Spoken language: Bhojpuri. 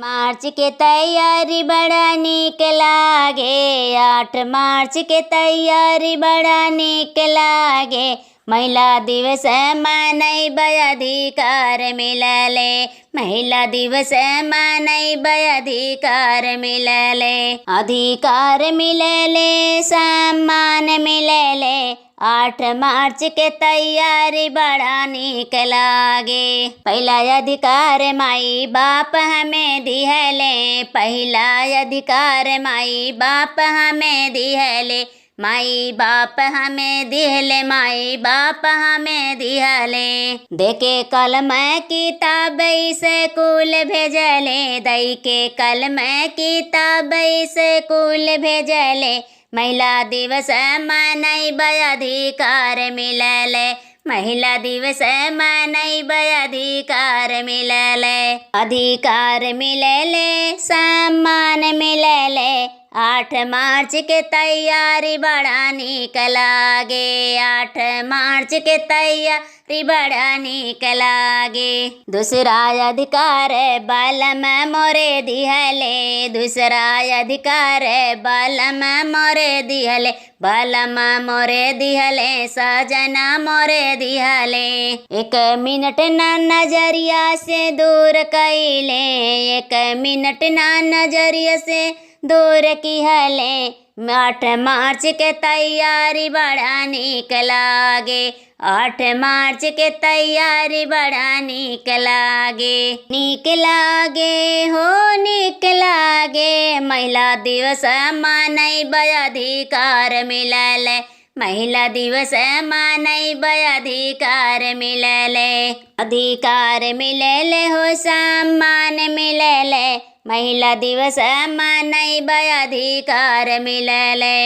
मार्च के तैयारी बड़ा नीक लागे, 8 मार्च के तैयारी बड़ा नीक लागे। महिला दिवस मनैब अधिकार मिलले, महिला दिवस मनैब अधिकार मिलले। अधिकार मिलले, सम्मान मिलले, 8 मार्च के तैयारी बड़ा नीक लागे। पहला अधिकार माई बाप हमें दिहले, पहला अधिकार माई बाप हमें दिहले, माई बाप हमें दिहले, माई बाप हमें दिहले। देके कलम किताब स्कूल भेजले, दई के कलम किताब स्कूल भेजले। महिला दिवस मनैब अधिकार मिलले, महिला दिवस मनैब अधिकार मिलले। अधिकार मिलले, सम्मान मिलले, 8 मार्च के तैयारी बड़ा नीक लागे, 8 मार्च के तैयारी बड़ा नीक लागे। दूसरा अधिकार बलम मोरे दिहले, दूसरा अधिकार बलम मोरे दिहले, बलम मोरे दिहले, सजना मोरे दिहले। 1 मिनट ना नजरिया से दूर कैले, 1 मिनट ना नजरिया से दूर किहले। 8 मार्च के तैयारी बड़ा नीक लागे, 8 मार्च के तैयारी बड़ा नीक लागे। नीक लागे हो नीक लागे, महिला दिवस मनैब अधिकार मिलले, महिला दिवस मनैब अधिकार मिलले। अधिकार मिलले हो, सम्मान मिलले, महिला दिवस मनैब अधिकार मिलले।